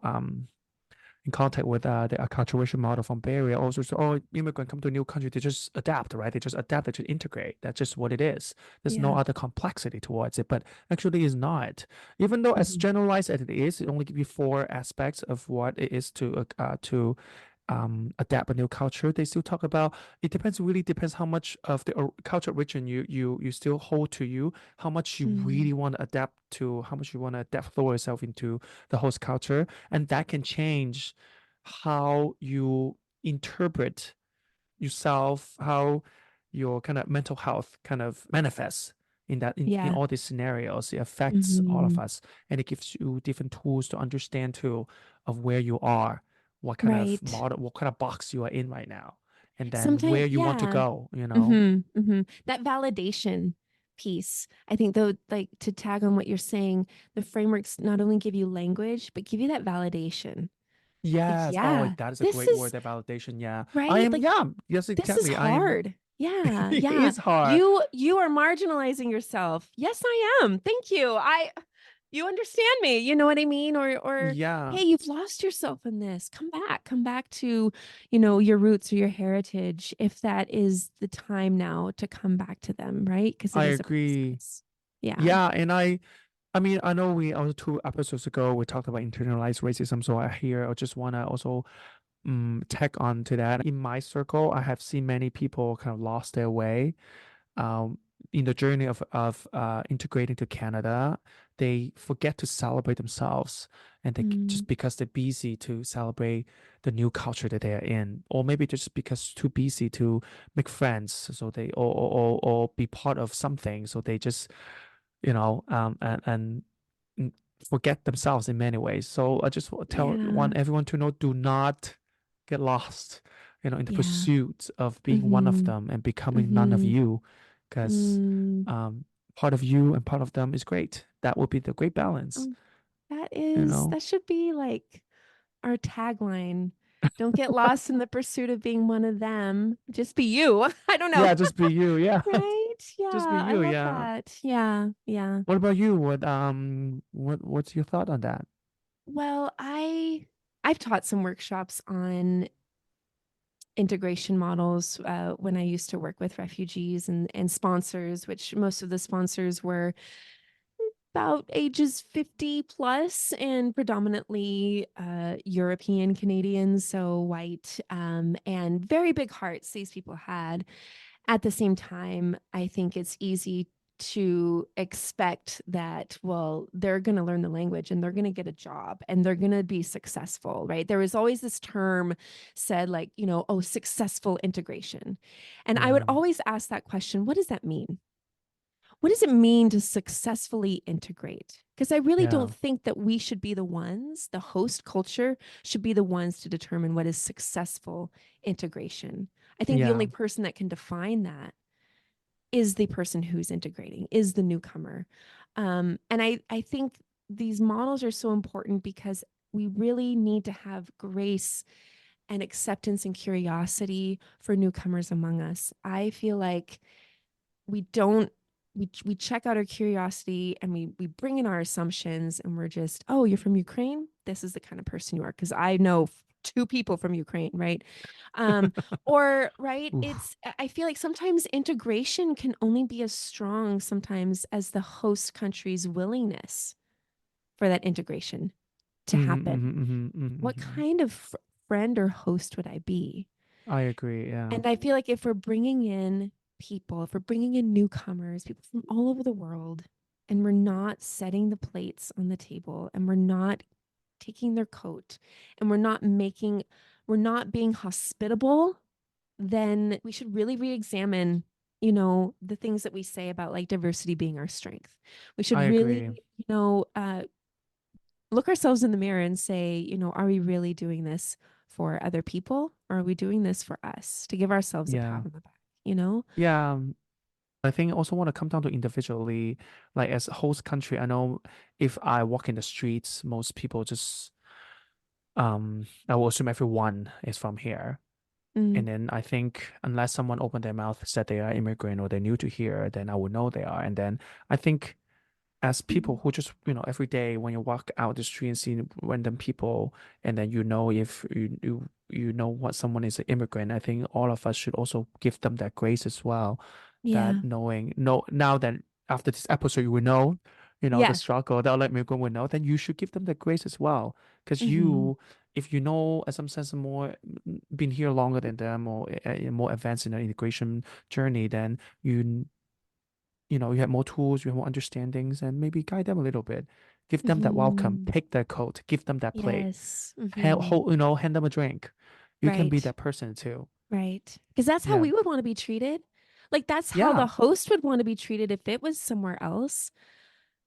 [SPEAKER 2] in contact with the acculturation model from Bay Area, also so, oh, immigrant come to a new country, they just adapt, right? They just adapt, they just integrate. That's just what it is. There's no
[SPEAKER 3] Yeah.
[SPEAKER 2] other complexity towards it, but actually is not. Even though as
[SPEAKER 3] Mhm.
[SPEAKER 2] generalized as it is, it only give you four aspects of what it is to adapt a new culture. They still talk about it depends, really depends how much of the culture origin you still hold to you, how much you
[SPEAKER 3] Mm.
[SPEAKER 2] really want to adapt to, how much you want to adapt throw yourself into the host culture, and that can change how you interpret yourself, how your kind of mental health kind of manifests in that in
[SPEAKER 3] Yeah.
[SPEAKER 2] all these scenarios. It affects all of
[SPEAKER 3] Mhm.
[SPEAKER 2] us, and it gives you different tools to understand too of where you are, what kind of
[SPEAKER 3] Right.
[SPEAKER 2] model, what kind of box you are in right now, and then
[SPEAKER 3] Sometimes,
[SPEAKER 2] where you want to
[SPEAKER 3] yeah.
[SPEAKER 2] go, you know?
[SPEAKER 3] That validation piece, I think, though, like to tag on what you're saying, the frameworks not only give you language, but give you that validation. Like,
[SPEAKER 2] Yes. Oh,
[SPEAKER 3] yeah,
[SPEAKER 2] that is a
[SPEAKER 3] this
[SPEAKER 2] great word,
[SPEAKER 3] is
[SPEAKER 2] that validation. Yeah. I
[SPEAKER 3] right.
[SPEAKER 2] am,
[SPEAKER 3] Like,
[SPEAKER 2] yeah, yes,
[SPEAKER 3] this is
[SPEAKER 2] exactly. I am,
[SPEAKER 3] hard. Yeah,
[SPEAKER 2] it
[SPEAKER 3] yeah.
[SPEAKER 2] is hard.
[SPEAKER 3] You are marginalizing yourself. Yes, I am. Thank you. You understand me. You know what I mean? Or
[SPEAKER 2] Yeah.
[SPEAKER 3] hey, you've lost yourself in this. Come back to, your roots or your heritage if that is the time now to come back to them, right? Because it
[SPEAKER 2] I
[SPEAKER 3] is a
[SPEAKER 2] agree.
[SPEAKER 3] process. Yeah.
[SPEAKER 2] Yeah, and I mean, I know we also 2 episodes ago we talked about internalized racism, so I just wanna also tag on to that. In my circle, I have seen many people kind of lost their way um in the journey of integrating to Canada. They forget to celebrate themselves, and they
[SPEAKER 3] Mm,
[SPEAKER 2] just because they're busy to celebrate the new culture that they are in, or maybe just because too busy to make friends, so they or be part of something, so they just and mm, forget themselves in many ways. So I just want
[SPEAKER 3] yeah.
[SPEAKER 2] everyone to know: do not get lost, in the
[SPEAKER 3] Yeah.
[SPEAKER 2] pursuit of being one of
[SPEAKER 3] Mm-hmm.
[SPEAKER 2] them and becoming none of
[SPEAKER 3] Mm-hmm.
[SPEAKER 2] you, because
[SPEAKER 3] Mm.
[SPEAKER 2] part of you and part of them is great. That would be the great balance,
[SPEAKER 3] Oh,
[SPEAKER 2] you know.
[SPEAKER 3] that should be like our tagline. Don't get lost in the pursuit of being one of them. Just be you. I don't know.
[SPEAKER 2] Yeah, just be you. Yeah,
[SPEAKER 3] Right?
[SPEAKER 2] just be
[SPEAKER 3] Yeah, I
[SPEAKER 2] you.
[SPEAKER 3] love
[SPEAKER 2] Yeah.
[SPEAKER 3] that. Yeah, yeah.
[SPEAKER 2] What about you? What's your thought on that?
[SPEAKER 3] Well, I've taught some workshops on integration models when I used to work with refugees and sponsors, which most of the sponsors were about ages 50 plus and predominantly European Canadians, so white, and very big hearts these people had. At the same time, I think it's easy to expect that, well, they're going to learn the language and they're going to get a job and they're going to be successful, right? There was always this term said, like, oh, successful integration. And I would
[SPEAKER 2] Yeah,
[SPEAKER 3] always ask that question, what does that mean? What does it mean to successfully integrate? Because I really
[SPEAKER 2] yeah,
[SPEAKER 3] don't think that we should be the ones, the host culture should be the ones to determine what is successful integration. I think the
[SPEAKER 2] yeah.
[SPEAKER 3] only person that can define that is the person who's integrating, is the newcomer. And I think these models are so important because we really need to have grace and acceptance and curiosity for newcomers among us. I feel like we don't we check out our curiosity and we bring in our assumptions and we're just, oh, you're from Ukraine, this is the kind of person you are, because I know two people from Ukraine, right? um or right,
[SPEAKER 2] Oof.
[SPEAKER 3] it's, I feel like sometimes integration can only be as strong sometimes as the host country's willingness for that integration to
[SPEAKER 2] Mhm,
[SPEAKER 3] happen.
[SPEAKER 2] mhm, mhm, mhm,
[SPEAKER 3] What
[SPEAKER 2] mhm.
[SPEAKER 3] kind of friend or host would I be?
[SPEAKER 2] I agree. Yeah.
[SPEAKER 3] And I feel like if we're bringing in people, if we're bringing in newcomers, people from all over the world, and we're not setting the plates on the table and we're not taking their coat and we're not being hospitable, then we should really re-examine, the things that we say about like diversity being our strength. We should
[SPEAKER 2] I
[SPEAKER 3] really,
[SPEAKER 2] agree.
[SPEAKER 3] look ourselves in the mirror and say, are we really doing this for other people? Or are we doing this for us to give ourselves a pat
[SPEAKER 2] Yeah.
[SPEAKER 3] on the back, you know?
[SPEAKER 2] Yeah. I think I also want to come down to individually, like as a host country. I know if I walk in the streets, most people just I will assume everyone is from here.
[SPEAKER 3] Mm.
[SPEAKER 2] And then I think unless someone opened their mouth, said they are immigrant or they're new to here, then I would know they are. And then I think as people who just, every day when you walk out the street and see random people, and then if you know what someone is an immigrant, I think all of us should also give them that grace as well.
[SPEAKER 3] Yeah.
[SPEAKER 2] That knowing, no, now that after this episode you will know, the
[SPEAKER 3] Yeah.
[SPEAKER 2] struggle, that let immigrant will know, then you should give them the grace as well. Because
[SPEAKER 3] Mhm.
[SPEAKER 2] if you know, in some sense, more been here longer than them or more advanced in the integration journey, then you have more tools, you have more understandings, and maybe guide them a little bit. Give them that welcome,
[SPEAKER 3] Mhm.
[SPEAKER 2] take their coat, give them that plate,
[SPEAKER 3] Yes. Mhm.
[SPEAKER 2] hand them a drink. You can be
[SPEAKER 3] Right.
[SPEAKER 2] that person too.
[SPEAKER 3] Right. Because that's how
[SPEAKER 2] Yeah.
[SPEAKER 3] we would want to be treated. Like that's how
[SPEAKER 2] Yeah.
[SPEAKER 3] the host would want to be treated if it was somewhere else.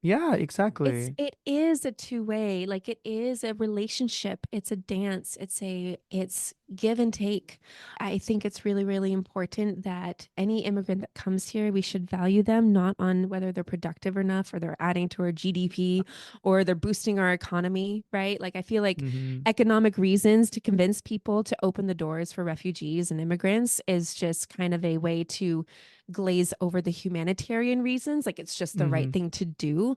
[SPEAKER 2] Yeah, exactly.
[SPEAKER 3] It is a two-way, like it is a relationship. It's a dance. It's give and take. I think it's really, really important that any immigrant that comes here, we should value them not on whether they're productive enough or they're adding to our GDP or they're boosting our economy, right? Like I feel like
[SPEAKER 2] Hmm.
[SPEAKER 3] economic reasons to convince people to open the doors for refugees and immigrants is just kind of a way to glaze over the humanitarian reasons. Like it's just the right
[SPEAKER 2] Hmm.
[SPEAKER 3] thing to do.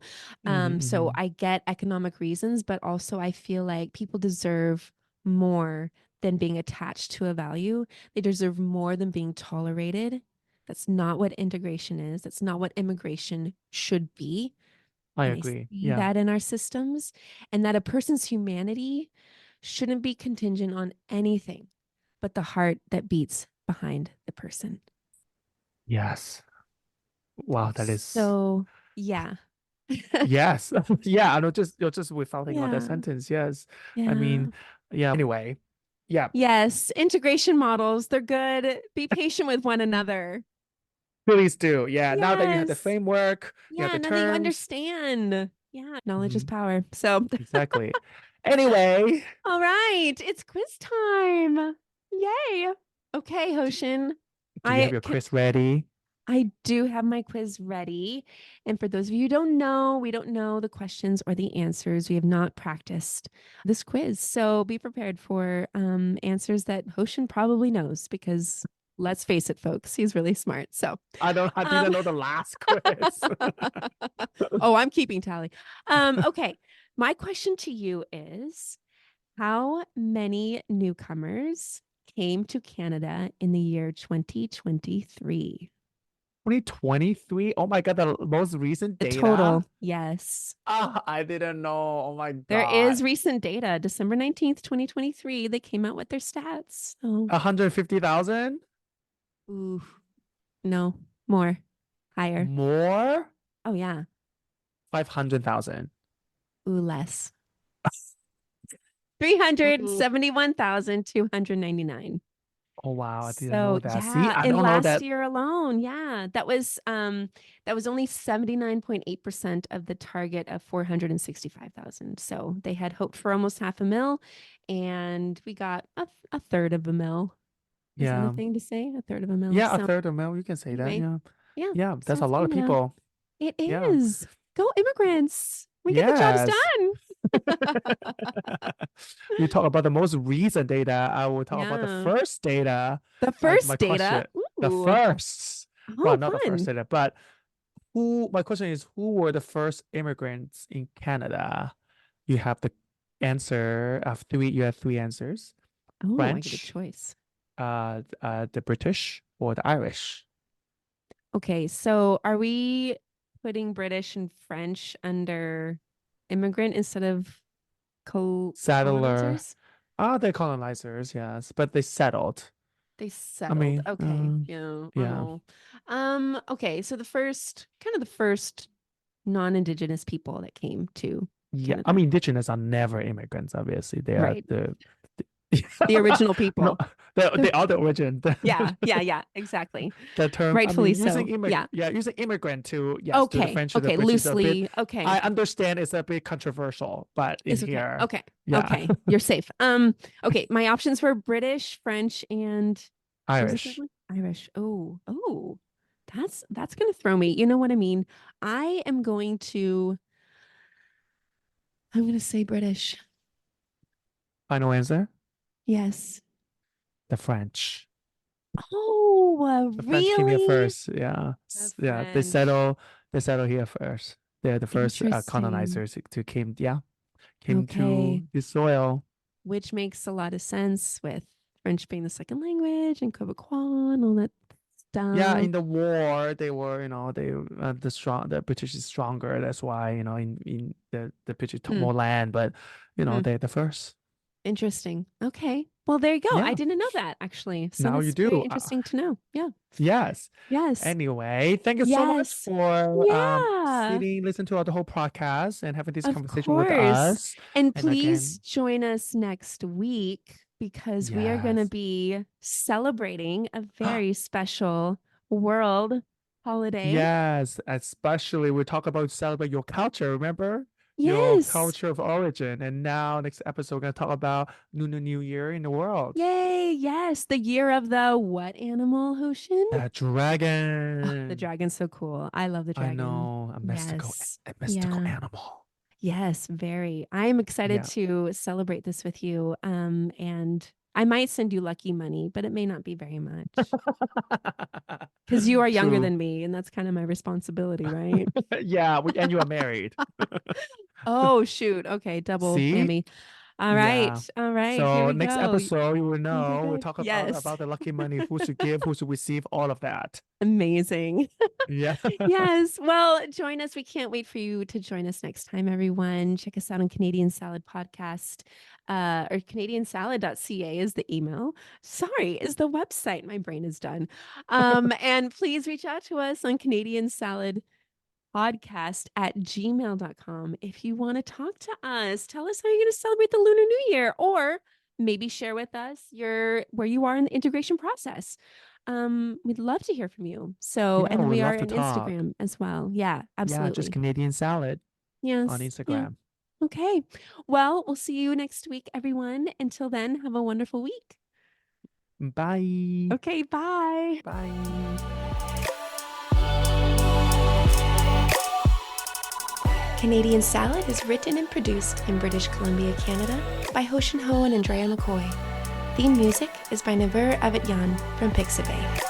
[SPEAKER 3] So
[SPEAKER 2] Hmm.
[SPEAKER 3] I get economic reasons, but also I feel like people deserve more than being attached to a value. They deserve more than being tolerated. That's not what integration is. That's not what immigration should be.
[SPEAKER 2] I
[SPEAKER 3] And I
[SPEAKER 2] agree.
[SPEAKER 3] see
[SPEAKER 2] Yeah.
[SPEAKER 3] that in our systems, and that a person's humanity shouldn't be contingent on anything but the heart that beats behind the person.
[SPEAKER 2] Yes. Wow, that is
[SPEAKER 3] So, yeah.
[SPEAKER 2] yes. Yeah, I know, just you're just without thinking about that
[SPEAKER 3] Yeah.
[SPEAKER 2] sentence. Yes. I
[SPEAKER 3] Yeah.
[SPEAKER 2] mean, yeah. Anyway, yeah.
[SPEAKER 3] Yes, integration models, they're good. Be patient with one another.
[SPEAKER 2] Please do. Yeah. Now that you have the
[SPEAKER 3] Yes.
[SPEAKER 2] framework, you have
[SPEAKER 3] Yeah,
[SPEAKER 2] the
[SPEAKER 3] now that you
[SPEAKER 2] terms.
[SPEAKER 3] understand. Yeah, knowledge is
[SPEAKER 2] Mhm.
[SPEAKER 3] power. So,
[SPEAKER 2] Exactly. Anyway,
[SPEAKER 3] all right, it's quiz time. Yay. Okay, Hoshin.
[SPEAKER 2] do you have
[SPEAKER 3] I
[SPEAKER 2] your
[SPEAKER 3] can
[SPEAKER 2] quiz ready?
[SPEAKER 3] I do have my quiz ready. And for those of you who don't know, we don't know the questions or the answers. We have not practiced this quiz. So be prepared for answers that Hoshin probably knows because let's face it, folks, he's really smart. So
[SPEAKER 2] I
[SPEAKER 3] um
[SPEAKER 2] didn't know the last quiz.
[SPEAKER 3] oh, I'm keeping tally. Okay. My question to you is how many newcomers came to Canada in the year 2023?
[SPEAKER 2] 2023. Oh my God, the most recent
[SPEAKER 3] The
[SPEAKER 2] data.
[SPEAKER 3] total, yes.
[SPEAKER 2] Ah, I didn't know. Oh my
[SPEAKER 3] There
[SPEAKER 2] God.
[SPEAKER 3] is recent data. December 19th, 2023, they came out with their stats. So,
[SPEAKER 2] 150,000?
[SPEAKER 3] ooh, no, more, higher.
[SPEAKER 2] More?
[SPEAKER 3] Oh, yeah.
[SPEAKER 2] 500,000.
[SPEAKER 3] Ooh, less.
[SPEAKER 2] Ooh.
[SPEAKER 3] 371,299.
[SPEAKER 2] Oh wow, I didn't know
[SPEAKER 3] So
[SPEAKER 2] that. See,
[SPEAKER 3] yeah,
[SPEAKER 2] I
[SPEAKER 3] in
[SPEAKER 2] don't know
[SPEAKER 3] last
[SPEAKER 2] that.
[SPEAKER 3] year alone, yeah, that was only 79.8% of the target of 465,000. So they had hoped for almost half a mil, and we got a third of a mil. Is that a
[SPEAKER 2] Yeah.
[SPEAKER 3] thing to say? A third of a mil.
[SPEAKER 2] Yeah, a
[SPEAKER 3] So
[SPEAKER 2] third of mil. You can say that.
[SPEAKER 3] anyway,
[SPEAKER 2] Yeah.
[SPEAKER 3] yeah,
[SPEAKER 2] Yeah, that's a
[SPEAKER 3] South
[SPEAKER 2] lot of
[SPEAKER 3] Canada.
[SPEAKER 2] people.
[SPEAKER 3] It
[SPEAKER 2] Yeah.
[SPEAKER 3] is. Go immigrants. We get the jobs
[SPEAKER 2] Yes.
[SPEAKER 3] done.
[SPEAKER 2] You talk about the most recent data. I will talk about the
[SPEAKER 3] Yeah.
[SPEAKER 2] first data.
[SPEAKER 3] The
[SPEAKER 2] My
[SPEAKER 3] first data.
[SPEAKER 2] question, the
[SPEAKER 3] Ooh.
[SPEAKER 2] first, well,
[SPEAKER 3] Oh,
[SPEAKER 2] not the first
[SPEAKER 3] fun.
[SPEAKER 2] data, but my question is, who were the first immigrants in Canada? You have the answer of three, you have three answers.
[SPEAKER 3] Oh, I get a
[SPEAKER 2] French,
[SPEAKER 3] choice.
[SPEAKER 2] the British, or the Irish.
[SPEAKER 3] Okay, so are we putting British and French under immigrant instead of
[SPEAKER 2] Settler.
[SPEAKER 3] colonizers?
[SPEAKER 2] They're colonizers, yes, but they settled.
[SPEAKER 3] They
[SPEAKER 2] I
[SPEAKER 3] settled.
[SPEAKER 2] mean,
[SPEAKER 3] Okay. Yeah.
[SPEAKER 2] yeah,
[SPEAKER 3] Oh. Okay, so the first non-indigenous people that came to
[SPEAKER 2] yeah. I
[SPEAKER 3] Canada.
[SPEAKER 2] mean, indigenous are never immigrants. Obviously, they are
[SPEAKER 3] Right.
[SPEAKER 2] the
[SPEAKER 3] The original
[SPEAKER 2] no,
[SPEAKER 3] people.
[SPEAKER 2] they are the origin.
[SPEAKER 3] Yeah, yeah, yeah, exactly.
[SPEAKER 2] The term. I
[SPEAKER 3] Rightfully
[SPEAKER 2] mean, using
[SPEAKER 3] so. Yeah.
[SPEAKER 2] using immigrant to, yes, to the
[SPEAKER 3] Okay.
[SPEAKER 2] French, to the
[SPEAKER 3] Okay,
[SPEAKER 2] British is a bit.
[SPEAKER 3] loosely. Okay.
[SPEAKER 2] I understand it's a bit controversial, but in
[SPEAKER 3] It's okay.
[SPEAKER 2] here,
[SPEAKER 3] Okay.
[SPEAKER 2] yeah,
[SPEAKER 3] Okay. You're safe. Okay. My options were British, French, and what was the third
[SPEAKER 2] Irish.
[SPEAKER 3] one? Irish. Oh, oh. That's gonna throw me. You know what I mean? I am going to I'm gonna say British.
[SPEAKER 2] Final answer.
[SPEAKER 3] Yes.
[SPEAKER 2] The French.
[SPEAKER 3] Oh,
[SPEAKER 2] The French came here
[SPEAKER 3] really?
[SPEAKER 2] first. Yeah.
[SPEAKER 3] The
[SPEAKER 2] Yeah.
[SPEAKER 3] French.
[SPEAKER 2] They settle here first. They're the first
[SPEAKER 3] Interesting.
[SPEAKER 2] colonizers to came
[SPEAKER 3] Okay.
[SPEAKER 2] to the soil.
[SPEAKER 3] Which makes a lot of sense with French being the second language and Quebecois and all that
[SPEAKER 2] Yeah,
[SPEAKER 3] stuff.
[SPEAKER 2] in the war, they were, the British is stronger. That's why, in the British took
[SPEAKER 3] Hmm.
[SPEAKER 2] more land, but
[SPEAKER 3] Hmm.
[SPEAKER 2] they're the first.
[SPEAKER 3] Interesting. Okay. Well, there you go. I
[SPEAKER 2] Yeah,
[SPEAKER 3] didn't know that actually. So
[SPEAKER 2] now you
[SPEAKER 3] that's very
[SPEAKER 2] do.
[SPEAKER 3] interesting to know. Yeah.
[SPEAKER 2] Yes.
[SPEAKER 3] Yes.
[SPEAKER 2] Anyway, thank you so much
[SPEAKER 3] Yes.
[SPEAKER 2] for
[SPEAKER 3] Yeah.
[SPEAKER 2] listen to the whole podcast and having this
[SPEAKER 3] Of
[SPEAKER 2] conversation with
[SPEAKER 3] course.
[SPEAKER 2] us.
[SPEAKER 3] And
[SPEAKER 2] And
[SPEAKER 3] please
[SPEAKER 2] again,
[SPEAKER 3] join us next week because we are going to
[SPEAKER 2] yes.
[SPEAKER 3] be celebrating a very special world holiday.
[SPEAKER 2] Yes, especially we talk about celebrate your culture, remember? Your
[SPEAKER 3] Yes.
[SPEAKER 2] culture of origin. And now next episode we're gonna talk about Lunar New Year in the world.
[SPEAKER 3] Yay. Yes. The year of the what animal, Hoshin?
[SPEAKER 2] The
[SPEAKER 3] Oh, the
[SPEAKER 2] dragon.
[SPEAKER 3] dragon's so cool. I love the
[SPEAKER 2] I
[SPEAKER 3] dragon.
[SPEAKER 2] know,
[SPEAKER 3] Yes.
[SPEAKER 2] a mystical
[SPEAKER 3] Yeah.
[SPEAKER 2] animal.
[SPEAKER 3] Yes, very. I'm excited
[SPEAKER 2] Yeah.
[SPEAKER 3] to celebrate this with you. And I might send you lucky money, but it may not be very much because you are younger
[SPEAKER 2] True.
[SPEAKER 3] than me, and that's kind of my responsibility, right?
[SPEAKER 2] Yeah, and you are married.
[SPEAKER 3] Oh, shoot. Okay, double
[SPEAKER 2] See?
[SPEAKER 3] whammy. All
[SPEAKER 2] Yeah.
[SPEAKER 3] right. All right. Here
[SPEAKER 2] So
[SPEAKER 3] we
[SPEAKER 2] next
[SPEAKER 3] go.
[SPEAKER 2] episode you will
[SPEAKER 3] Okay,
[SPEAKER 2] know. We'll
[SPEAKER 3] good.
[SPEAKER 2] talk
[SPEAKER 3] Yes.
[SPEAKER 2] about the lucky money, who should give, who should receive, all of that.
[SPEAKER 3] Amazing.
[SPEAKER 2] Yeah.
[SPEAKER 3] Yes. Well, join us. We can't wait for you to join us next time, everyone. Check us out on Canadian Salad Podcast, or canadiansalad.ca is the email. Sorry, is the website. My brain is done. And please reach out to us on Canadian Salad podcast@gmail.com if you want to talk to us. Tell us how you're going to celebrate the Lunar New Year, or maybe share with us where you are in the integration process. We'd love to hear from you. So,
[SPEAKER 2] Yeah,
[SPEAKER 3] and then
[SPEAKER 2] we
[SPEAKER 3] we are
[SPEAKER 2] love to
[SPEAKER 3] on
[SPEAKER 2] talk.
[SPEAKER 3] Instagram as well. Yeah,
[SPEAKER 2] Yeah, just
[SPEAKER 3] absolutely.
[SPEAKER 2] Canadian salad on
[SPEAKER 3] Yes. Yeah.
[SPEAKER 2] Instagram.
[SPEAKER 3] Okay. Well, we'll see you next week, everyone. Until then, have a wonderful week.
[SPEAKER 2] Bye.
[SPEAKER 3] Okay. Bye.
[SPEAKER 2] Bye.
[SPEAKER 3] Canadian Salad is written and produced in British Columbia, Canada by Hoshin Ho and Andrea McCoy. Theme music is by Naver Avityan from Pixabay.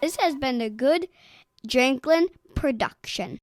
[SPEAKER 1] This has been a good Janklin production.